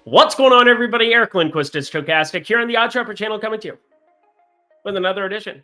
What's going on, everybody? Eric Lindquist is Stokastic here on the Odd Shopper channel, coming to you with another edition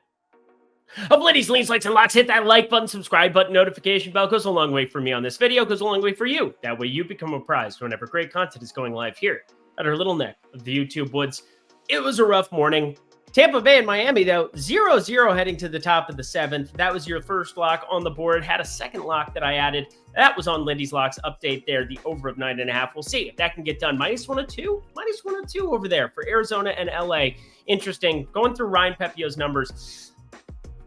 of Lindy's Leans, Likes, and Locks. Hit that like button, subscribe button, notification bell. Goes a long way for me on this video, goes a long way for you. That way you become apprised whenever great content is going live here at our little neck of the YouTube woods. It was a rough morning. Tampa Bay and Miami, though, 0-0 heading to the top of the seventh. That was your first lock on the board. Had a second lock that I added. That was on Lindy's Locks update there, the over of 9.5. We'll see if that can get done. -102? -102 over there for Arizona and LA. Interesting. Going through Ryan Pepio's numbers,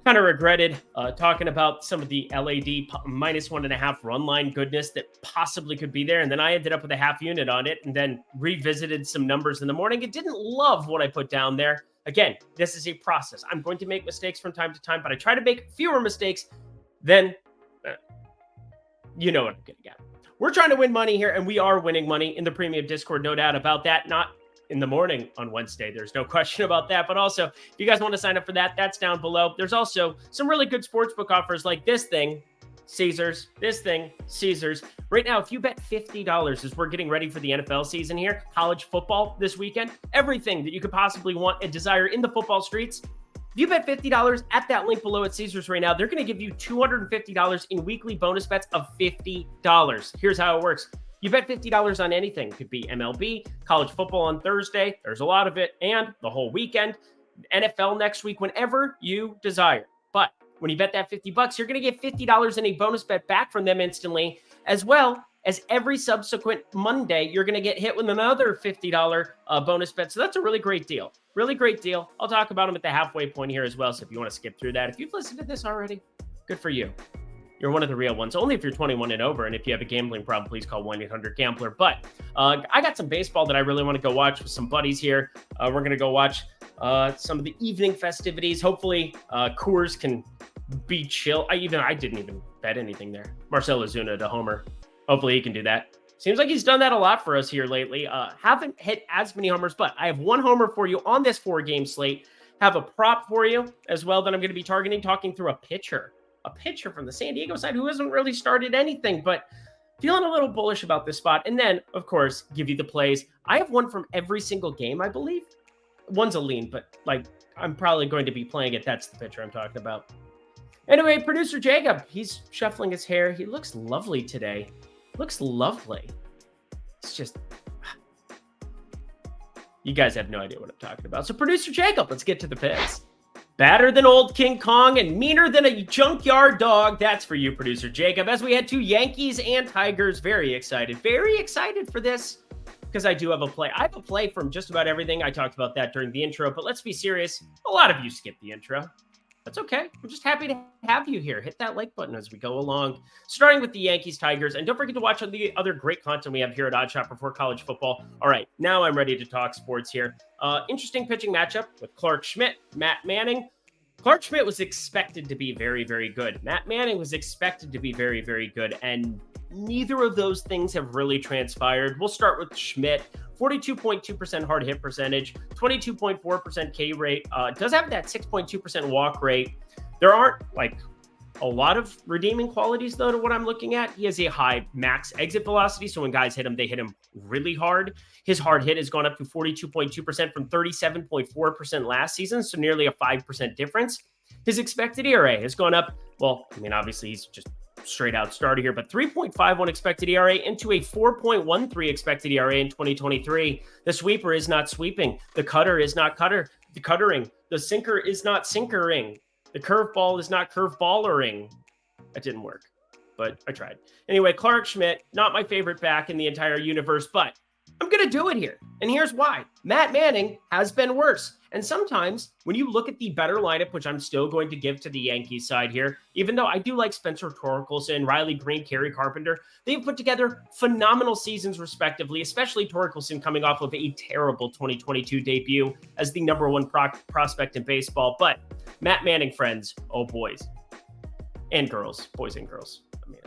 kind of regretted talking about some of the LAD -1.5 run line goodness that possibly could be there. And then I ended up with a half unit on it and then revisited some numbers in the morning. It didn't love what I put down there. Again, this is a process. I'm going to make mistakes from time to time, but I try to make fewer mistakes than, you know what I'm getting at. We're trying to win money here, and we are winning money in the premium Discord, no doubt about that. Not in the morning on Wednesday. There's no question about that. But also, if you guys want to sign up for that, that's down below. There's also some really good sportsbook offers like this thing, Caesars, this thing, Caesars. Right now, if you bet $50 as we're getting ready for the NFL season here, college football this weekend, everything that you could possibly want and desire in the football streets, if you bet $50 at that link below at Caesars right now, they're going to give you $250 in weekly bonus bets of $50. Here's how it works. You bet $50 on anything. It could be MLB, college football on Thursday. There's a lot of it. And the whole weekend, NFL next week, whenever you desire. But when you bet that $50, you're going to get $50 in a bonus bet back from them instantly, as well as every subsequent Monday, you're going to get hit with another $50 bonus bet. So that's a really great deal. Really great deal. I'll talk about them at the halfway point here as well. So if you want to skip through that, if you've listened to this already, good for you. You're one of the real ones, only if you're 21 and over. And if you have a gambling problem, please call 1-800-GAMBLER. But I got some baseball that I really want to go watch with some buddies here. We're going to go watch some of the evening festivities. Hopefully, Coors can be chill. I didn't even bet anything there. Marcell Ozuna to homer. Hopefully he can do that. Seems like he's done that a lot for us here lately. Haven't hit as many homers, but I have one homer for you on this 4-game slate. Have a prop for you as well that I'm going to be targeting, talking through a pitcher from the San Diego side who hasn't really started anything, but feeling a little bullish about this spot. And then, of course, give you the plays. I have one from every single game, I believe. One's a lean, but like I'm probably going to be playing it. That's the pitcher I'm talking about. Anyway, producer Jacob, he's shuffling his hair. He looks lovely today. Looks lovely. It's just, you guys have no idea what I'm talking about. So producer Jacob, let's get to the picks. Badder than old King Kong and meaner than a junkyard dog. That's for you, producer Jacob. As we head to Yankees and Tigers, very excited for this because I do have a play. I have a play from just about everything. I talked about that during the intro, but let's be serious. A lot of you skipped the intro. That's okay. I'm just happy to have you here. Hit that like button as we go along. Starting with the Yankees, Tigers, and don't forget to watch the other great content we have here at Odd Shopper for college football. All right, now I'm ready to talk sports here. Interesting pitching matchup with Clark Schmidt, Matt Manning. Clark Schmidt was expected to be very, very good. Matt Manning was expected to be very, very good, and neither of those things have really transpired. We'll start with Schmidt. 42.2% hard hit percentage, 22.4% K rate, does have that 6.2% walk rate. There aren't like a lot of redeeming qualities though to what I'm looking at. He has a high max exit velocity. So when guys hit him, they hit him really hard. His hard hit has gone up to 42.2% from 37.4% last season. So nearly a 5% difference. His expected ERA has gone up. Well, I mean, obviously he's just straight out starter here, but 3.51 expected ERA into a 4.13 expected ERA in 2023. The sweeper is not sweeping. The cutter is not cuttering. The sinker is not sinkering. The curveball is not curveballering. That didn't work, but I tried. Anyway, Clark Schmidt, not my favorite back in the entire universe, but I'm going to do it here. And here's why. Matt Manning has been worse. And sometimes when you look at the better lineup, which I'm still going to give to the Yankees side here, even though I do like Spencer Torkelson, Riley Green, Kerry Carpenter, they've put together phenomenal seasons respectively, especially Torkelson coming off of a terrible 2022 debut as the #1 prospect in baseball. But Matt Manning, friends, oh boys and girls, boys and girls. I mean,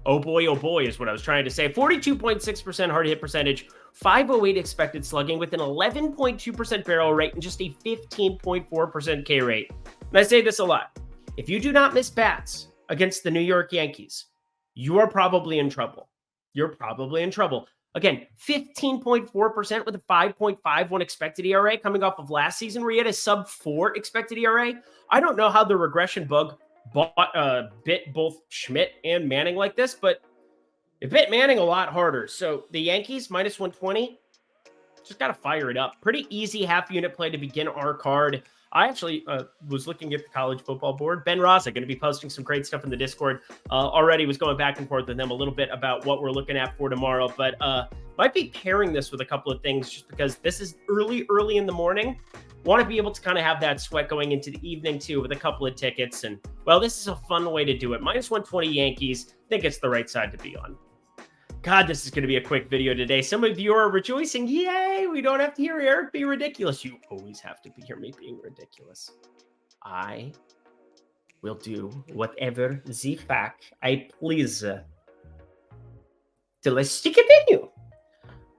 oh boy is what I was trying to say. 42.6% hard hit percentage, 508 expected slugging with an 11.2% barrel rate and just a 15.4% K rate. And I say this a lot. If you do not miss bats against the New York Yankees, you are probably in trouble. You're probably in trouble. Again, 15.4% with a 5.51 expected ERA coming off of last season where he had a sub 4 expected ERA. I don't know how the regression bug bit both Schmidt and Manning like this, but it bit Manning a lot harder. So the Yankees minus 120, just got to fire it up. Pretty easy half unit play to begin our card. I actually was looking at the college football board. Ben Raza going to be posting some great stuff in the Discord. Already was going back and forth with them a little bit about what we're looking at for tomorrow, but might be pairing this with a couple of things just because this is early in the morning. Want to be able to kind of have that sweat going into the evening too with a couple of tickets. And well, this is a fun way to do it. Minus 120 Yankees. I think it's the right side to be on. God, this is going to be a quick video today. Some of you are rejoicing. Yay, we don't have to hear Eric be ridiculous. You always have to hear me being ridiculous. I will do whatever the fuck I please till I stick it in you.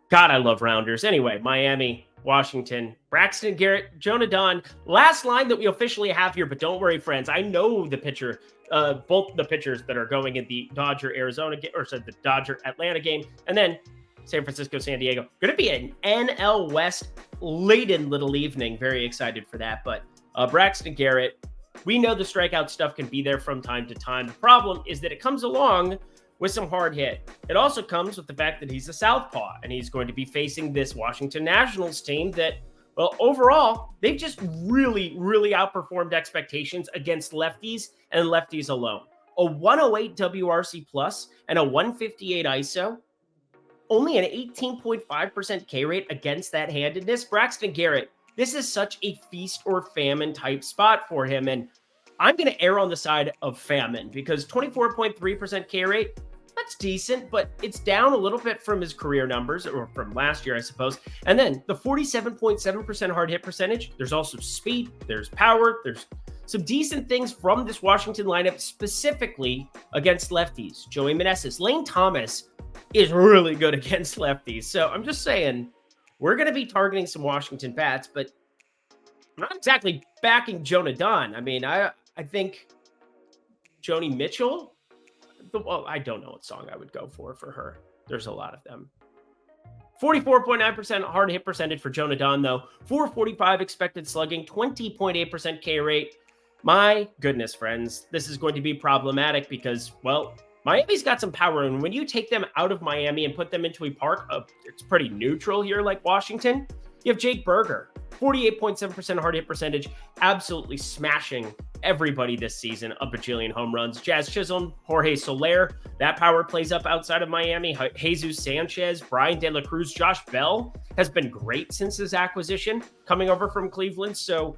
God, I love rounders. Anyway, Miami, Washington, Braxton Garrett, Jonah Don. Last line that we officially have here, but don't worry, friends. I know the pitcher. Both the pitchers that are going in the Dodger-Arizona game, or sorry, the Dodger-Atlanta game, and then San Francisco-San Diego. Going to be an NL West laden little evening. Very excited for that. But Braxton Garrett, we know the strikeout stuff can be there from time to time. The problem is that it comes along with some hard hit. It also comes with the fact that he's a southpaw, and he's going to be facing this Washington Nationals team that, well, overall, they've just really outperformed expectations against lefties and lefties alone. A 108 WRC plus and a 158 ISO, only an 18.5% K rate against that handedness. Braxton Garrett, this is such a feast or famine type spot for him. And I'm going to err on the side of famine because 24.3% K rate, that's decent, but it's down a little bit from his career numbers, or from last year, I suppose. And then the 47.7% hard hit percentage, there's also speed, there's power, there's some decent things from this Washington lineup, specifically against lefties. Joey Meneses, Lane Thomas is really good against lefties. So I'm just saying, we're going to be targeting some Washington bats, but I'm not exactly backing Jonah Don. I mean, I think Joni Mitchell, well, I don't know what song I would go for her. There's a lot of them. 44.9% hard hit percentage for Jonah Don, though. 445 expected slugging, 20.8% K rate. My goodness, friends, this is going to be problematic because, well, Miami's got some power. And when you take them out of Miami and put them into a park, it's pretty neutral here like Washington, you have Jake Berger, 48.7% hard hit percentage, absolutely smashing everybody this season, a bajillion home runs. Jazz Chisholm, Jorge Soler, that power plays up outside of Miami. Jesus Sanchez, Brian De La Cruz, Josh Bell has been great since his acquisition coming over from Cleveland. So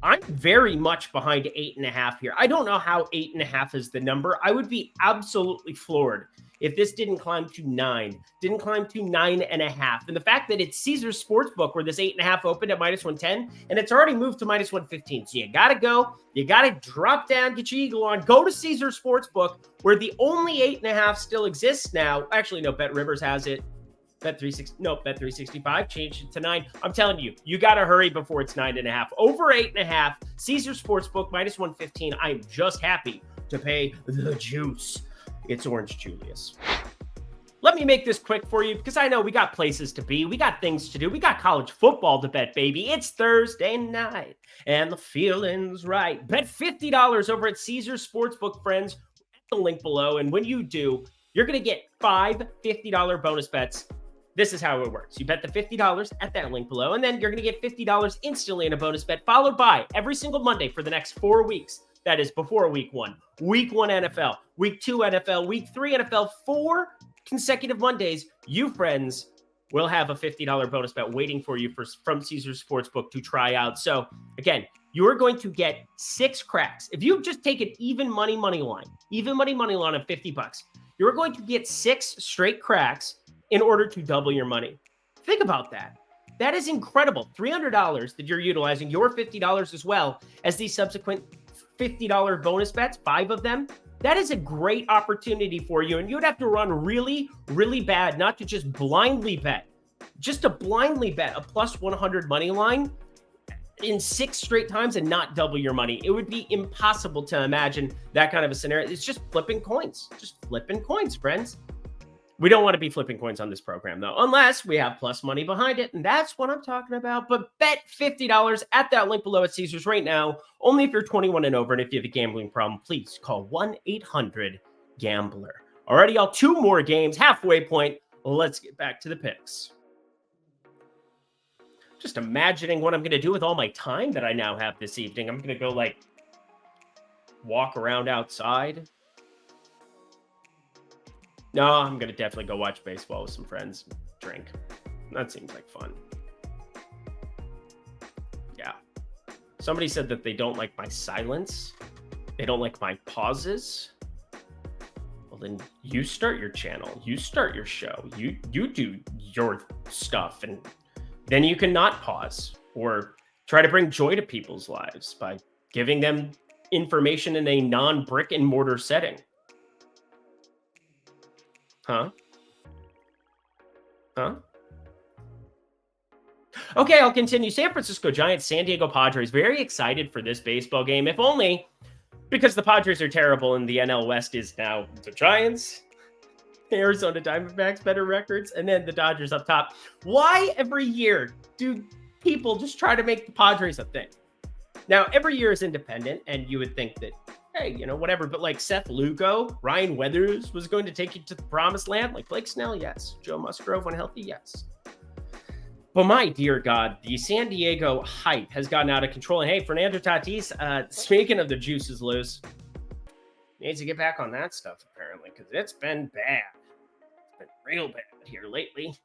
I'm very much behind 8.5 here. I don't know how 8.5 is the number. I would be absolutely floored if this didn't climb to 9, didn't climb to 9.5. And the fact that it's Caesars Sportsbook where this 8.5 opened at minus 110, and it's already moved to minus 115. So you got to go, you got to drop down, get your eagle on, go to Caesars Sportsbook where the only 8.5 still exists now. Actually, no, Bet Rivers has it. Bet365 changed it to 9. I'm telling you, you got to hurry before it's 9.5. Over 8.5, Caesars Sportsbook minus 115. I am just happy to pay the juice. It's Orange Julius. Let me make this quick for you because I know we got places to be. We got things to do. We got college football to bet, baby. It's Thursday night and the feeling's right. Bet $50 over at Caesars Sportsbook, friends. The link below. And when you do, you're going to get 5 $50 bonus bets. This is how it works. You bet the $50 at that link below, and then you're going to get $50 instantly in a bonus bet, followed by every single Monday for the next 4 weeks. That is before week 1. Week 1 NFL, week 2 NFL, week 3 NFL, 4 consecutive Mondays. You, friends, will have a $50 bonus bet waiting for you from Caesars Sportsbook to try out. So, again, you're going to get 6 cracks. If you just take an even money line of $50, you're going to get 6 straight cracks in order to double your money. Think about that. That is incredible. $300 that you're utilizing your $50 as well as these subsequent $50 bonus bets, 5 of them. That is a great opportunity for you. And you'd have to run really, really bad, not to just blindly bet, just to blindly bet a plus 100 money line in 6 straight times and not double your money. It would be impossible to imagine that kind of a scenario. It's just flipping coins, friends. We don't want to be flipping coins on this program, though, unless we have plus money behind it, and that's what I'm talking about. But bet $50 at that link below at Caesars right now, only if you're 21 and over, and if you have a gambling problem, please call 1-800-GAMBLER. Already, y'all, 2 more games, halfway point. Let's get back to the picks. Just imagining what I'm going to do with all my time that I now have this evening. I'm going to go, like, walk around outside. No, I'm going to definitely go watch baseball with some friends, drink. That seems like fun. Yeah. Somebody said that they don't like my silence. They don't like my pauses. Well, then you start your channel. You start your show. You do your stuff, and then you can not pause or try to bring joy to people's lives by giving them information in a non-brick and mortar setting. Huh? Okay, I'll continue. San Francisco Giants, San Diego Padres. Very excited for this baseball game, if only because the Padres are terrible and the NL West is now the Giants, Arizona Diamondbacks, better records, and then the Dodgers up top. Why every year do people just try to make the Padres a thing? Now, every year is independent, and you would think that, hey, you know, whatever. But like Seth Lugo, Ryan Weathers was going to take you to the promised land. Like Blake Snell, yes. Joe Musgrove, when healthy, yes. But my dear God, the San Diego hype has gotten out of control. And hey, Fernando Tatis, speaking of the juice is loose, needs to get back on that stuff, apparently, because it's been bad. It's been real bad here lately.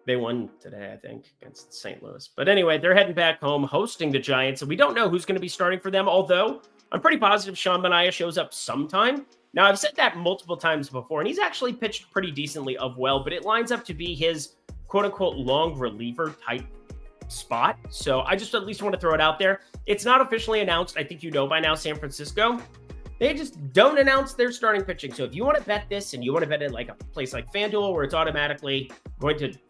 They won today, I think, against St. Louis. But anyway, they're heading back home, hosting the Giants. And we don't know who's going to be starting for them, although I'm pretty positive Sean Manaea shows up sometime. Now, I've said that multiple times before, and he's actually pitched pretty decently of well, but it lines up to be his quote-unquote long reliever type spot. So I just at least want to throw it out there. It's not officially announced. I think you know by now, San Francisco, they just don't announce their starting pitching. So if you want to bet this and you want to bet it like a place like FanDuel where it's automatically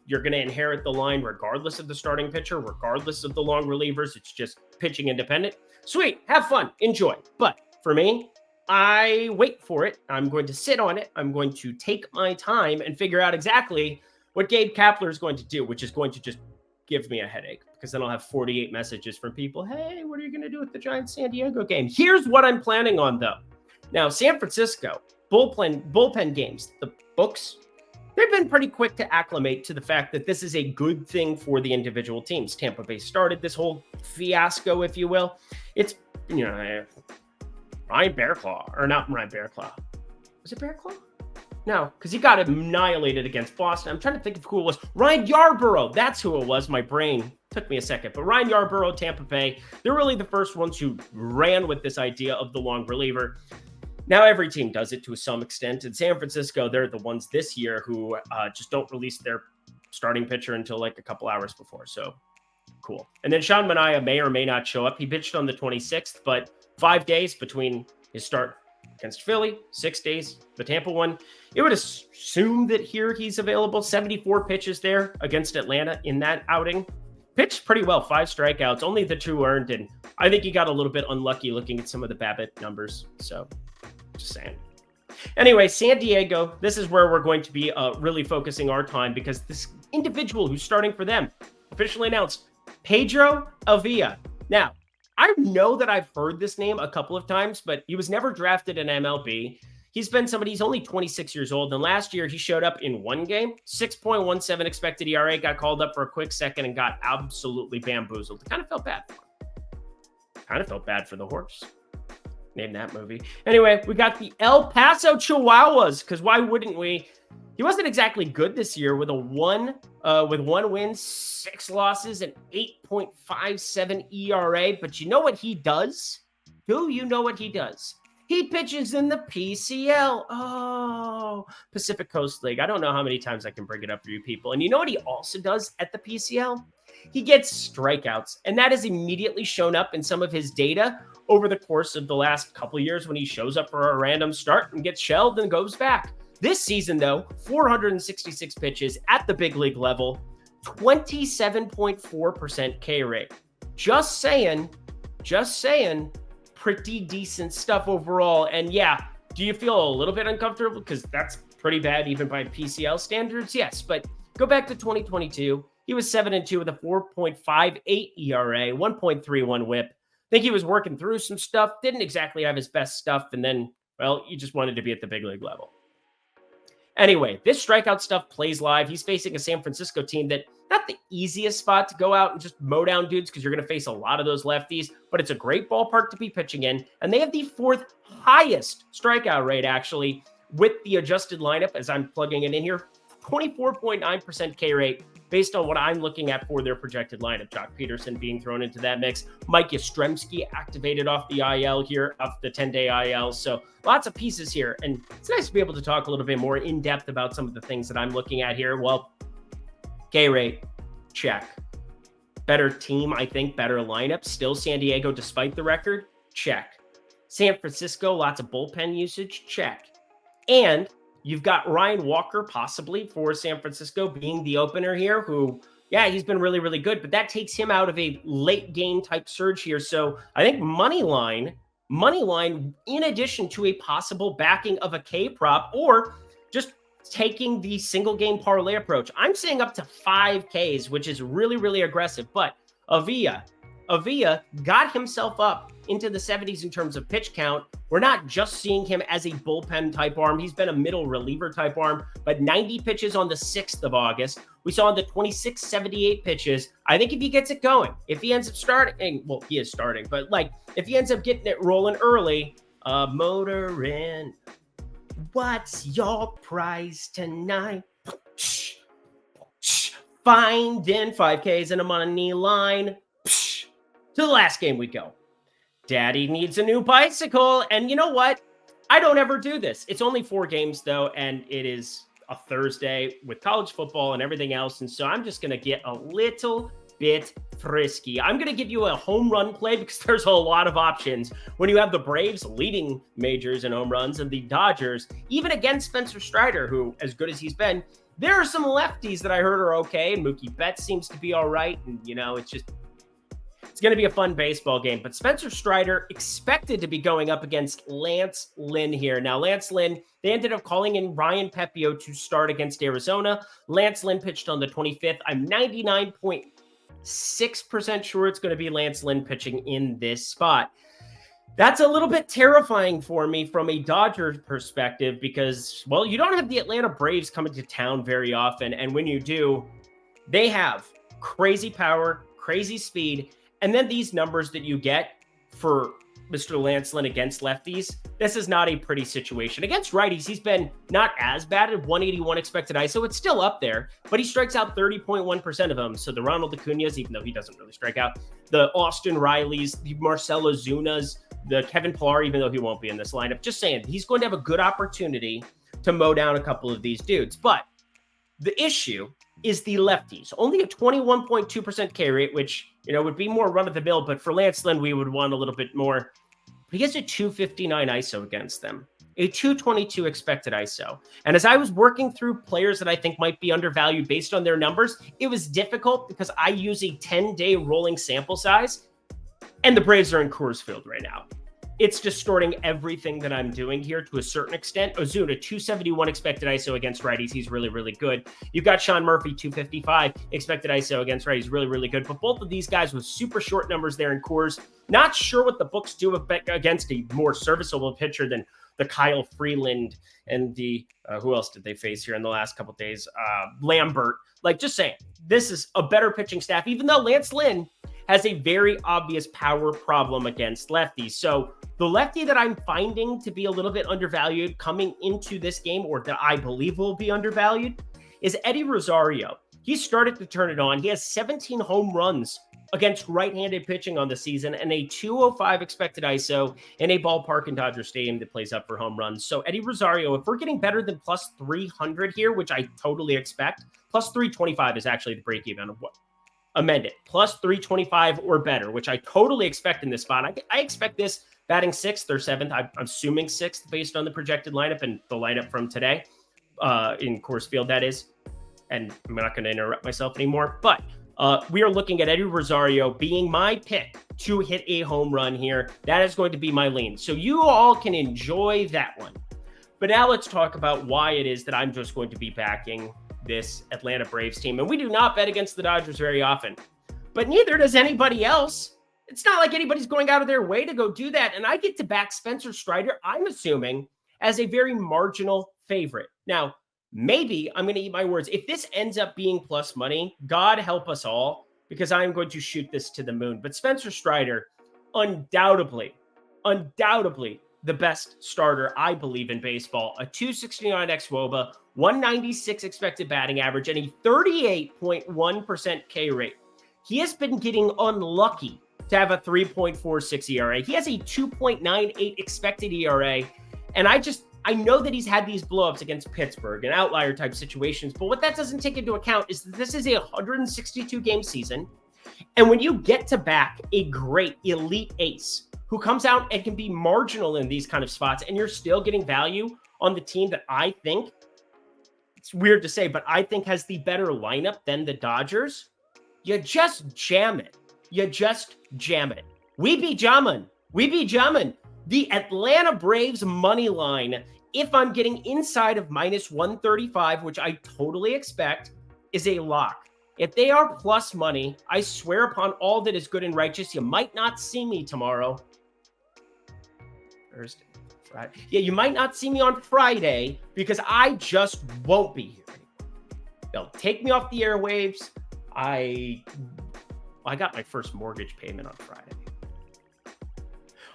you're going to inherit the line regardless of the starting pitcher, regardless of the long relievers, it's just pitching independent. Sweet, have fun, enjoy. But for me, I wait for it. I'm going to sit on it. I'm going to take my time and figure out exactly what Gabe Kapler is going to do, which is going to just give me a headache because then I'll have 48 messages from people. Hey, what are you going to do with the Giants San Diego game? Here's what I'm planning on, though. Now, San Francisco, bullpen games, the books, they've been pretty quick to acclimate to the fact that this is a good thing for the individual teams. Tampa Bay started this whole fiasco, if you will. It's, you know, Ryan Bearclaw, or not Ryan Bearclaw. Was it Bearclaw? No, because he got annihilated against Boston. I'm trying to think of who it was. Ryan Yarbrough. That's who it was. My brain took me a second. But Ryan Yarbrough, Tampa Bay, they're really the first ones who ran with this idea of the long reliever. Now every team does it to some extent. In San Francisco, they're the ones this year who just don't release their starting pitcher until like a couple hours before. So cool. And then Sean Manaea may or may not show up. He pitched on the 26th, but 5 days between his start against Philly, 6 days, the Tampa one. It would assume that here he's available. 74 pitches there against Atlanta in that outing. Pitched pretty well, 5 strikeouts, only the 2 earned, and I think he got a little bit unlucky looking at some of the BABIP numbers. So, just saying. Anyway, San Diego, this is where we're going to be really focusing our time because this individual who's starting for them, officially announced, Pedro Avila. Now, I know that I've heard this name a couple of times, but he was never drafted in MLB. He's only 26 years old. And last year he showed up in 1 game, 6.17 expected ERA, got called up for a quick second and got absolutely bamboozled. Kind of felt bad for him. Kind of felt bad for the horse. Name that movie. Anyway, we got the El Paso Chihuahuas, because why wouldn't we? He wasn't exactly good this year with one win, 6 losses, and 8.57 ERA. But you know what he does? Do you know what he does? He pitches in the PCL. Oh, Pacific Coast League. I don't know how many times I can bring it up for you people. And you know what he also does at the PCL? He gets strikeouts. And that has immediately shown up in some of his data over the course of the last couple of years when he shows up for a random start and gets shelled and goes back. This season, though, 466 pitches at the big league level, 27.4% K rate. Just saying, pretty decent stuff overall. And yeah, do you feel a little bit uncomfortable? Because that's pretty bad even by PCL standards, yes, but go back to 2022. He was 7-2 with a 4.58 ERA, 1.31 WHIP. I think he was working through some stuff, didn't exactly have his best stuff, and then, well, you just wanted to be at the big league level. Anyway, this strikeout stuff plays live. He's facing a San Francisco team that not the easiest spot to go out and just mow down dudes because you're going to face a lot of those lefties, but it's a great ballpark to be pitching in. And they have the 4th highest strikeout rate, actually, with the adjusted lineup, as I'm plugging it in here, 24.9% K rate based on what I'm looking at for their projected lineup. Jock Peterson being thrown into that mix. Mike Yastrzemski activated off the IL here, off the 10-day IL. So lots of pieces here. And it's nice to be able to talk a little bit more in depth about some of the things that I'm looking at here. Well, K rate, check. Better team, I think, better lineup. Still San Diego, despite the record, check. San Francisco, lots of bullpen usage, check. And you've got Ryan Walker possibly for San Francisco being the opener here, who, yeah, he's been really, really good, but that takes him out of a late game type surge here. So I think money line, in addition to a possible backing of a K prop or just taking the single game parlay approach, I'm saying up to 5 Ks, which is really, really aggressive. But Avila got himself up into the 70s in terms of pitch count. We're not just seeing him as a bullpen type arm. He's been a middle reliever type arm, but 90 pitches on the 6th of August. We saw on the 26th, 78 pitches. I think if he gets it going, if he ends up starting, well, he is starting, but like if he ends up getting it rolling early, motoring, what's your price tonight? Finding 5Ks and a money line. To the last game we go. Daddy needs a new bicycle. And you know what? I don't ever do this. It's only 4 games, though, and it is a Thursday with college football and everything else. And so I'm just going to get a little bit frisky. I'm going to give you a home run play because there's a lot of options when you have the Braves leading majors in home runs and the Dodgers, even against Spencer Strider, who, as good as he's been, there are some lefties that I heard are okay. Mookie Betts seems to be all right. And, you know, it's going to be a fun baseball game. But Spencer Strider expected to be going up against Lance Lynn here. Now, Lance Lynn, they ended up calling in Ryan Pepio to start against Arizona. Lance Lynn pitched on the 25th. I'm 99.6% sure it's going to be Lance Lynn pitching in this spot. That's a little bit terrifying for me from a Dodgers perspective because, well, you don't have the Atlanta Braves coming to town very often. And when you do, they have crazy power, crazy speed, and then these numbers that you get for Mr. Lance Lynn against lefties, this is not a pretty situation. Against righties, he's been not as bad at 181 expected ISO. It's still up there, but he strikes out 30.1% of them. So the Ronald Acuñas, even though he doesn't really strike out, the Austin Rileys, the Marcelo Zunas, the Kevin Pillar, even though he won't be in this lineup. Just saying, he's going to have a good opportunity to mow down a couple of these dudes. But the issue is the lefties. Only a 21.2% K rate, which, you know, would be more run-of-the-mill, but for Lance Lynn, we would want a little bit more. But he has a 259 ISO against them, a 222 expected ISO. And as I was working through players that I think might be undervalued based on their numbers, it was difficult because I use a 10-day rolling sample size, and the Braves are in Coors Field right now. It's distorting everything that I'm doing here to a certain extent. Ozuna, 271 expected ISO against righties. He's really, really good. You've got Sean Murphy, 255 expected ISO against righties. Really, really good. But both of these guys with super short numbers there in Coors. Not sure what the books do against a more serviceable pitcher than the Kyle Freeland and the, who else did they face here in the last couple of days? Lambert. Like, just saying, this is a better pitching staff, even though Lance Lynn has a very obvious power problem against lefties. So the lefty that I'm finding to be a little bit undervalued coming into this game, or that I believe will be undervalued, is Eddie Rosario. He started to turn it on. He has 17 home runs against right-handed pitching on the season and a 205 expected ISO in a ballpark in Dodger Stadium that plays up for home runs. So Eddie Rosario, if we're getting better than plus 300 here, which I totally expect, plus 325 is actually the break even of what? Amend it. Plus 325 or better, which I totally expect in this spot. I expect this batting 6th or 7th. I'm assuming 6th based on the projected lineup and the lineup from today in Coors Field, that is. And I'm not going to interrupt myself anymore. But we are looking at Eddie Rosario being my pick to hit a home run here. That is going to be my lean. So you all can enjoy that one. But now let's talk about why it is that I'm just going to be backing this Atlanta Braves team. And we do not bet against the Dodgers very often, but neither does anybody else. It's not like anybody's going out of their way to go do that. And I get to back Spencer Strider, I'm assuming, as a very marginal favorite. Now, maybe I'm going to eat my words. If this ends up being plus money, God help us all, because I'm going to shoot this to the moon. But Spencer Strider, undoubtedly the best starter, I believe, in baseball. A 269 xWOBA, 196 expected batting average, and a 38.1% K rate. He has been getting unlucky to have a 3.46 ERA. He has a 2.98 expected ERA. And I know that he's had these blowups against Pittsburgh and outlier type situations, but what that doesn't take into account is that this is a 162 game season. And when you get to back a great elite ace who comes out and can be marginal in these kind of spots, and you're still getting value on the team that I think, it's weird to say, but I think has the better lineup than the Dodgers, you just jam it. You just jam it. We be jamming. The Atlanta Braves money line, if I'm getting inside of minus 135, which I totally expect, is a lock. If they are plus money, I swear upon all that is good and righteous, you might not see me tomorrow. Thursday, Friday. Yeah, you might not see me on Friday because I just won't be here. They'll take me off the airwaves. I got my first mortgage payment on Friday.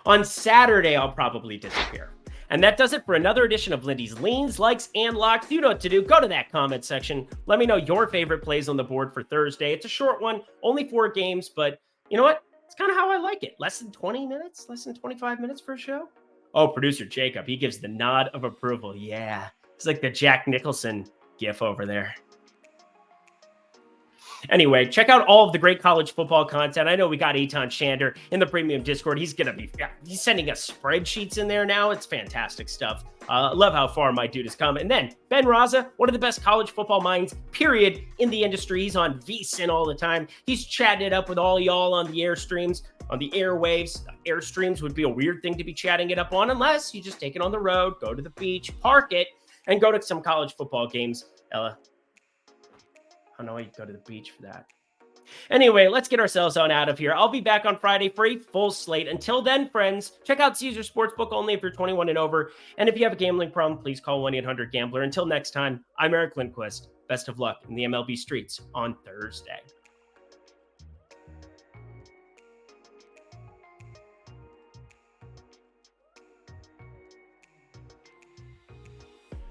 On Saturday, I'll probably disappear. And that does it for another edition of Lindy's Leans, Likes, and Locks. You know what to do. Go to that comment section. Let me know your favorite plays on the board for Thursday. It's a short one, only 4 games, but you know what? It's kind of how I like it. Less than 20 minutes, less than 25 minutes for a show. Oh, producer Jacob, he gives the nod of approval. Yeah, it's like the Jack Nicholson gif over there. Anyway, check out all of the great college football content. I know we got Eitan Shander in the premium Discord. He's sending us spreadsheets in there now. It's fantastic stuff. Love how far my dude has come. And then Ben Raza, one of the best college football minds, period, in the industry. He's on VSiN all the time. He's chatting it up with all y'all on the airstreams, on the airwaves. Airstreams would be a weird thing to be chatting it up on unless you just take it on the road, go to the beach, park it, and go to some college football games. Ella, I know you'd go to the beach for that. Anyway, let's get ourselves on out of here. I'll be back on Friday for a full slate. Until then, friends, check out Caesar Sportsbook only if you're 21 and over. And if you have a gambling problem, please call 1-800-GAMBLER. Until next time, I'm Eric Lindquist. Best of luck in the MLB streets on Thursday.